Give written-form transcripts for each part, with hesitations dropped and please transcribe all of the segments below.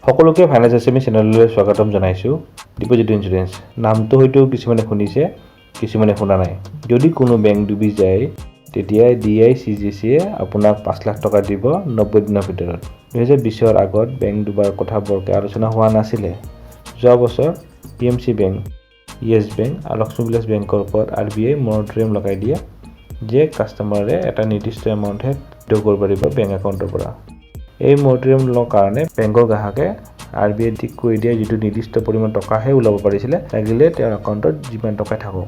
সকলোকে finance Assamese চেনেললৈ স্বাগতম জনাইছোঁ। ডিপজিট ইঞ্চুৰেঞ্চ নামটো হয়তো কিছুমানে শুনিছে, কিছুমানে শুনা নাই। যদি কোনো বেংক ডুবি যায় তেতিয়া DICGCয়ে আপোনাক 5 লাখ টকা দিব 90 দিনৰ ভিতৰত। 2020ৰ আগত বেংক ডুবাৰ কথা বৰকৈ আলোচনা হোৱা নাছিলে। যোৱা বছৰ PMC বেংক, য়েছ বেংক আৰু লক্ষ্মী বিলাস বেংকৰ ওপৰত RBI মৰটৰিয়াম লগাই দিয়ে যে কাষ্টমাৰে এটা নিৰ্দিষ্ট এমাউণ্টহে উইথড্ৰ কৰিব পাৰিব বেংক একাউণ্টৰ পৰা। এই মৰটৰিয়ামৰ কাৰণে বেংকৰ গ্ৰাহকে RBI ঠিক কৰি দিয়া যিটো নিৰ্দিষ্ট পৰিমাণ টকাহে ওলাব পাৰিছিলে, লাগিলে তেওঁৰ একাউণ্টত যিমান টকা থাকক।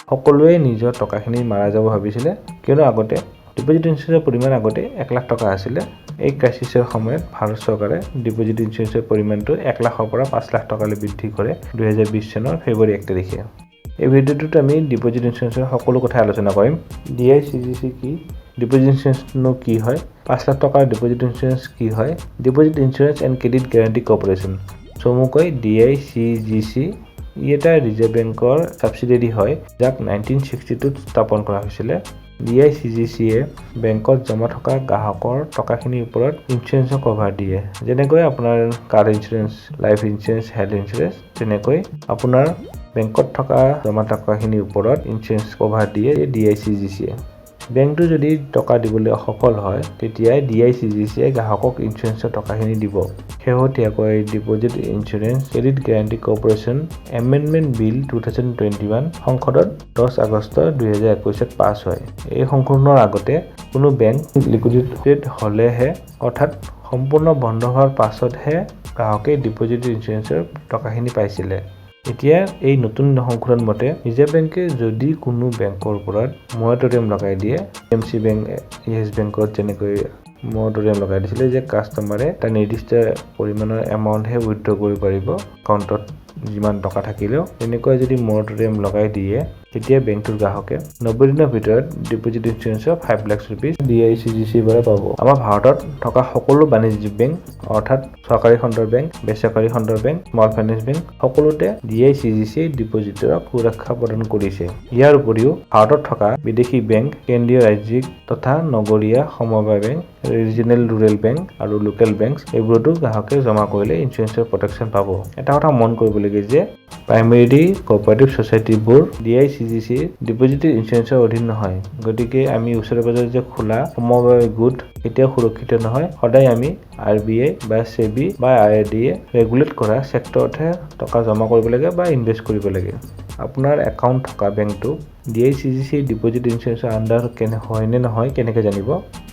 সকলোৱে নিজৰ টকাখিনি মাৰা যাব ভাবিছিলে, কিয়নো আগতে ডিপজিট ইঞ্চুৰেঞ্চৰ পৰিমাণ আগতে 1 লাখ টকা আছিলে। এই ক্ৰাইচিছৰ সময়ত ভাৰত চৰকাৰে ডিপজিট ইঞ্চুৰেঞ্চৰ পৰিমাণটো 1 লাখৰ পৰা 5 লাখ টকালৈ বৃদ্ধি কৰে 2020 চনৰ ফেব্ৰুৱাৰী 1 তাৰিখে। এই ভিডিঅ'টোত আমি ডিপজিট ইঞ্চুৰেঞ্চৰ সকলো কথা আলোচনা কৰিম। DICGC কি, ডিপজিট ইঞ্চুৰেঞ্চনো কি হয়, 5 লাখ টকাৰ ডিপজিট ইঞ্চুৰেঞ্চ কি হয়, deposit insurance and credit guarantee corporation চমুকৈ DICGC ই এটা ৰিজাৰ্ভ বেংকৰ ছাবচিডিয়াৰী হয়, যাক 1962ত স্থাপন কৰা হৈছিলে। DICGCয়ে বেংকত জমা থকা গ্ৰাহকৰ টকাখিনিৰ ওপৰত ইঞ্চুৰেঞ্চৰ কভাৰ দিয়ে। যেনেকৈ আপোনাৰ car insurance, life insurance, health insurance, তেনেকৈ আপোনাৰ বেংকত থকা জমা টকাখিনিৰ ওপৰত ইঞ্চুৰেঞ্চ কভাৰ দিয়ে DICGCয়ে। বেংকটো যদি টকা দিবলৈ অসফল হয় তেতিয়া DICGCয়ে গ্ৰাহকক ইঞ্চুৰেঞ্চৰ টকাখিনি দিব। শেহতীয়াকৈ deposit insurance credit guarantee corporation amendment bill 2021 সংসদত 10 আগষ্ট 2021ত পাছ হয়। এই সংশোধনৰ আগতে কোনো বেংক লিকুইডেটেড হ'লেহে, অৰ্থাৎ সম্পূৰ্ণ বন্ধ হোৱাৰ পাছতহে গ্ৰাহকে ডিপজিট ইঞ্চুৰেঞ্চৰ টকাখিনি পাইছিলে। এতিয়া এই নতুন সংশোধন মতে ৰিজাৰ্ভ বেংকে যদি কোনো বেংকৰ ওপৰত মৰটৰিয়াম লগাই দিয়ে, PMC বেংক, য়েছ বেংকত যেনেকৈ মৰটৰিয়াম লগাই দিছিলে যে কাষ্টমাৰে এটা নিৰ্দিষ্ট পৰিমাণৰ এমাউণ্টহে উইথড্ৰ কৰিব পাৰিব একাউণ্টত যিমান টকা থাকিলেও, তেনেকৈ যদি মৰটৰিয়াম লগাই দিয়ে তেতিয়া বেংকটোৰ গ্ৰাহকে 90 দিনৰ ভিতৰত ডিপজিট ইঞ্চুৰেঞ্চৰ 5 লাখ ৰুপিজ DICGCৰ পৰা পাব। আমাৰ ভাৰতত থকা সকলো বাণিজ্যিক বেংক, অৰ্থাৎ চৰকাৰী খণ্ডৰ বেংক, বেচৰকাৰী খণ্ডৰ বেংক, স্মল ফাইনেন্স বেংক সকলোতে DICGCয়ে ডিপজিটৰক সুৰক্ষা প্ৰদান কৰিছে। ইয়াৰ উপৰিও ভাৰতত থকা বিদেশী বেংক, কেন্দ্ৰীয় ৰাজ্যিক তথা নগৰীয়া সমবায় বেংক, ৰিজনেল ৰুৰেল বেংক আৰু লোকেল বেংক এইবোৰতো গ্ৰাহকে জমা কৰিলে ইঞ্চুৰেঞ্চৰ প্ৰটেকশ্যন পাব। এটা কথা মন কৰিবলগীয়া যে প্ৰাইমেৰী কোঅপাৰেটিভ ছ'চাইটিবোৰ DICGCৰ ডিপজিট ইঞ্চুৰেঞ্চৰ অধীন নহয়। গতিকে আমি ওচৰে পাজৰে যে খোলা সমবায় গোট কেতিয়াও সুৰক্ষিত নহয়। সদায় আমি RBI বা SEBI বা IRDAয়ে ৰেগুলেট কৰা ছেক্টৰতহে টকা জমা কৰিব লাগে বা ইনভেষ্ট কৰিব লাগে। আপোনাৰ একাউণ্ট থকা বেংকটো DICGCৰ ডিপজিট ইঞ্চুৰেঞ্চৰ আণ্ডাৰ হয় নে নহয় কেনেকৈ জানিব?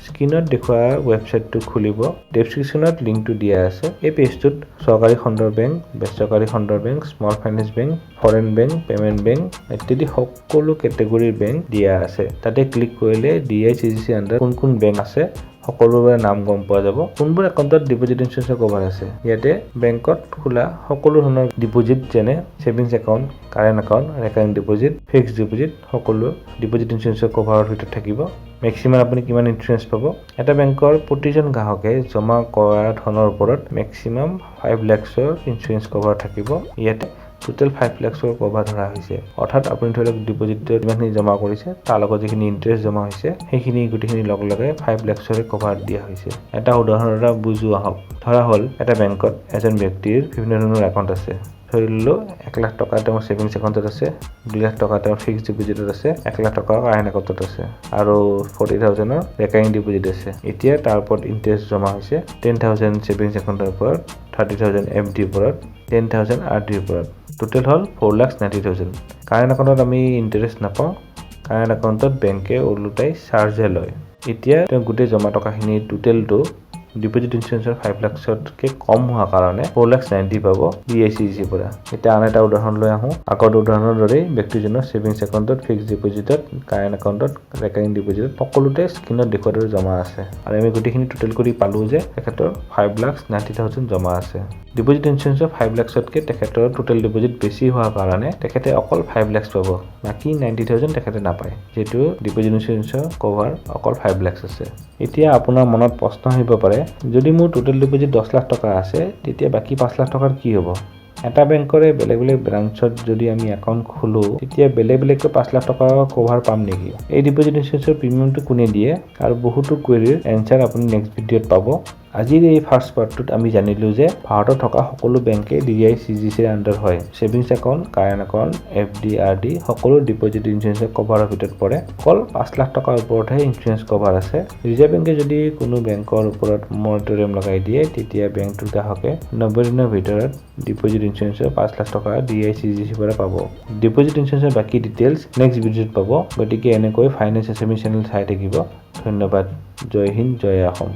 স্ক্ৰীনত দেখুওৱা ৱেবছাইটটো খুলিব, ডেছক্ৰিপশ্যনত লিংকটো দিয়া আছে। এই পেজটোত চৰকাৰী খণ্ডৰ বেংক, বেচৰকাৰী খণ্ডৰ bank, small finance bank, foreign bank, payment bank ইত্যাদি সকলো কেটেগৰীৰ বেংক দিয়া আছে। তাতে ক্লিক কৰিলে DICGCৰ আণ্ডাৰ কোন কোন বেংক আছে সকলোৰে নাম গম পোৱা যাব, কোনবোৰ একাউণ্টত ডিপজিট ইঞ্চুৰেঞ্চৰ কভাৰ আছে। ইয়াতে বেংকত খোলা সকলো ধৰণৰ ডিপজিট যেনে savings account, current account, recurring deposit, fixed deposit সকলো ডিপজিট ইঞ্চুৰেঞ্চৰ কভাৰৰ ভিতৰত থাকিব। মেক্সিমাম আপুনি কিমান ইঞ্চুৰেঞ্চ পাব? এটা বেংকৰ প্ৰতিজন গ্ৰাহকে জমা কৰা ধনৰ ওপৰত মেক্সিমাম 5 লাখৰ ইঞ্চুৰেঞ্চ কভাৰ থাকিব। ইয়াতে টোটেল 5 লাখৰ কভাৰ ধৰা হৈছে। অৰ্থাৎ আপুনি ধৰি লওক ডিপজিটত যিমানখিনি জমা কৰিছে তাৰ লগত যিখিনি ইণ্টাৰেষ্ট জমা হৈছে সেইখিনি গোটেইখিনি লগ লগাই 5 লাখৰে কভাৰ দিয়া হৈছে। এটা উদাহৰণ এটা বুজো আহক। ধৰা হ'ল এটা বেংকত এজন ব্যক্তিৰ বিভিন্ন ধৰণৰ একাউণ্ট আছে। ধৰি ললোঁ 1 লাখ টকা তেওঁৰ ছেভিংছ একাউণ্টত আছে, 2 লাখ টকা তেওঁৰ ফিক্সড ডিপজিটত আছে, 1 লাখ টকা কাৰেণ্ট একাউণ্টত আছে আৰু 40,000ৰ ৰেকাৰিং ডিপজিট আছে। এতিয়া তাৰ ওপৰত ইণ্টাৰেষ্ট জমা হৈছে 10,000 ছেভিংছ একাউণ্টৰ ওপৰত, 30,000 FDৰ ওপৰত, 10,000 RDৰ ওপৰত। টোটেল হ'ল 4,90,000। কাৰেণ্ট একাউণ্টত আমি ইণ্টাৰেষ্ট নাপাওঁ, কাৰেণ্ট একাউণ্টত বেংকে ওলোটাই চাৰ্জহে লয়। এতিয়া তেওঁ গোটেই জমা টকাখিনি টোটেলটো ডিপজিট ইঞ্চুৰেঞ্চৰ 5 লাখতকৈ কম হোৱা কাৰণে 4,90,000 পাব DICGCৰ পৰা। এতিয়া আন এটা উদাহৰণ লৈ আহোঁ। আগৰ উদাহৰণৰ দৰেই ব্যক্তিজনৰ ছেভিংছ একাউণ্টত, ফিক্সড ডিপজিটত, কাৰেণ্ট একাউণ্টত, ৰেকাৰিং ডিপজিটত সকলোতে স্ক্ৰীনত দেখুওৱাৰ দৰে জমা আছে। আৰু আমি গোটেইখিনি টোটেল কৰি পালোঁ যে তেখেতৰ 5,90,000 জমা আছে। ডিপজিট ইঞ্চুৰেঞ্চৰ 5 লাখতকৈ তেখেতৰ টোটেল ডিপজিট বেছি হোৱাৰ কাৰণে তেখেতে অকল 5 লাখ পাব, বাকী 90,000 তেখেতে নাপায়, যিহেতু ডিপজিট ইঞ্চুৰেঞ্চৰ কভাৰ অকল 5 লাখ আছে। এতিয়া আপোনাৰ মনত প্ৰশ্ন আহিব পাৰে, যদি মোৰ টোটেল ডিপজিট 10 লাখ টকা আছে তেতিয়া বাকী 5 লাখ টকাৰ কি হ'ব? এটা বেংকৰে বেলেগ বেলেগ ব্ৰাঞ্চত যদি আমি একাউণ্ট খোলোঁ তেতিয়া বেলেগ বেলেগকৈ 5 লাখ টকা কভাৰ পাম নেকি? এই ডিপজিট ইঞ্চুৰেঞ্চৰ প্ৰিমিয়ামটো কোনে দিয়ে আৰু বহুতো কুৱেৰিৰ এনচাৰ আপুনি নেক্সট ভিডিঅ'ত পাব। আজিৰ এই ফাৰ্ষ্ট পাৰ্টটোত আমি জানিলোঁ যে ভাৰতত থকা সকলো বেংকে DICGC ৰ আণ্ডাৰ হয়। Savings account, current account, FD, RD সকলো ডিপজিট ইঞ্চুৰেঞ্চৰ কভাৰৰ ভিতৰত পৰে। অকল 5 লাখ টকাৰ ওপৰতহে ইঞ্চুৰেঞ্চ কভাৰ আছে। ৰিজাৰ্ভ বেংকে যদি কোনো বেংকৰ ওপৰত মৰটৰিয়াম লগাই দিয়ে তেতিয়া বেংকটোৰ গ্ৰাহকে 90 দিনৰ ভিতৰত ডিপজিট ইঞ্চুৰেঞ্চৰ 5 লাখ টকা DICGC পৰা পাব। ডিপজিট ইঞ্চুৰেঞ্চৰ বাকী ডিটেইলছ নেক্সট ভিডিঅ'ত পাব। গতিকে এনেকৈ ফাইনেন্স এছামিছ চেনেল চাই থাকিব। ধন্যবাদ। জয় হিন্দ, জয় অসম।